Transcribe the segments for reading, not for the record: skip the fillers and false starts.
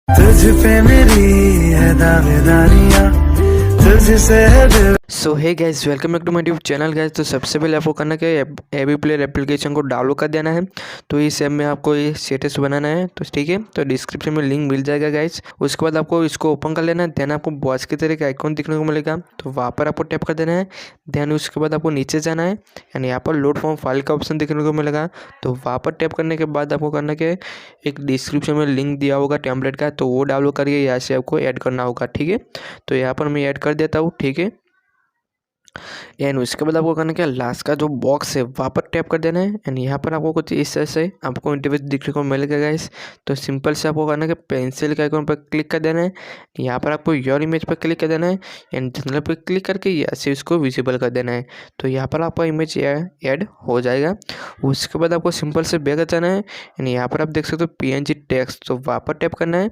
तुझ पे मेरी है दावेदारियां, तुझसे है दिल। So hey guys, welcome back to my YouTube channel guys. तो सबसे पहले आपको करना क्या है, एवी प्लेयर एप्लीकेशन को डाउनलोड कर देना है। तो इस ऐप में आपको ये स्टेटस बनाना है, तो ठीक है। तो डिस्क्रिप्शन में लिंक मिल जाएगा गाइस। उसके बाद आपको इसको ओपन कर लेना है। देन आपको वॉच की तरह का आइकॉन दिखने को मिलेगा, तो वहाँ पर आपको टैप कर देना है। देन उसके बाद आपको नीचे जाना है एंड यहाँ पर लोड फॉर्म फाइल का ऑप्शन देखने को मिलेगा। तो वहाँ पर टैप करने के बाद आपको करना क्या है, एक डिस्क्रिप्शन में लिंक दिया होगा टेम्पलेट का, तो वो डाउनलोड करके यहाँ से आपको ऐड करना होगा, ठीक है। तो यहाँ पर मैं ऐड कर देता हूँ, ठीक है। एंड उसके बाद आपको करना क्या, लास्ट का जो बॉक्स है वहाँ पर टैप कर देना है। एंड यहाँ पर आपको कुछ इस तरह से आपको इंटरफेस दिखने को मिलेगा गाइस। तो सिंपल से आपको करना है कि पेंसिल के आइकन पर क्लिक कर देना है। यहाँ पर आपको योर इमेज पर क्लिक कर देना है एंड जनरल पर क्लिक करके यहाँ से इसको विजिबल कर देना है। तो यहाँ पर आपका इमेज ऐड हो जाएगा। उसके बाद आपको सिंपल से बैक जाना है एंड यहाँ पर आप देख सकते हो PNG टेक्स्ट, तो वहाँ पर टैप करना है।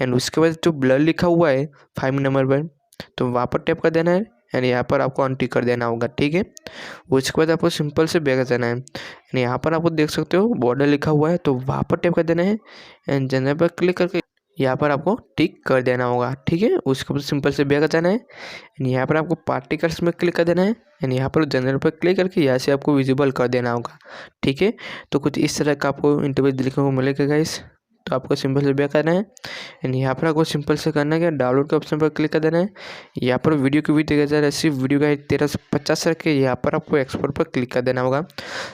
एंड उसके बाद जो ब्लर लिखा हुआ है 5 नंबर पर, तो वहाँ पर टैप कर देना है एंड यहाँ पर आपको अनटिक कर देना होगा, ठीक है। उसके बाद आपको सिंपल से बैक जाना है एंड यहाँ पर आपको देख सकते हो बॉर्डर लिखा हुआ है, तो वहाँ पर टैप कर देना है एंड जनरल पर क्लिक करके यहाँ पर आपको टिक कर देना होगा, ठीक है। उसके बाद सिंपल से बैक जाना है एंड यहाँ पर आपको पार्टिकल्स में क्लिक कर देना है एंड यहाँ पर जनरल पर क्लिक करके यहाँ से आपको विजिबल कर देना होगा, ठीक है। तो कुछ इस तरह का आपको इंटरफेस देखने को मिलेगा गाइस। तो आपको सिंपल से बैक करना है एंड यहाँ पर आपको सिंपल से करना है कि डाउनलोड के ऑप्शन पर क्लिक कर देना है। यहाँ पर वीडियो की भी देखा जा रहा है, सिर्फ वीडियो का 1350 रख के यहाँ पर आपको एक्सपोर्ट पर क्लिक कर देना होगा।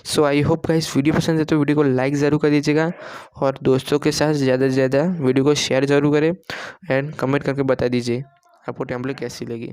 सो आई होप गाइस वीडियो पसंद है तो वीडियो को लाइक ज़रूर कर दीजिएगा और दोस्तों के साथ ज़्यादा से ज़्यादा वीडियो को शेयर ज़रूर करें एंड कमेंट करके बता दीजिए आपको टेम्पलेट कैसी लगी।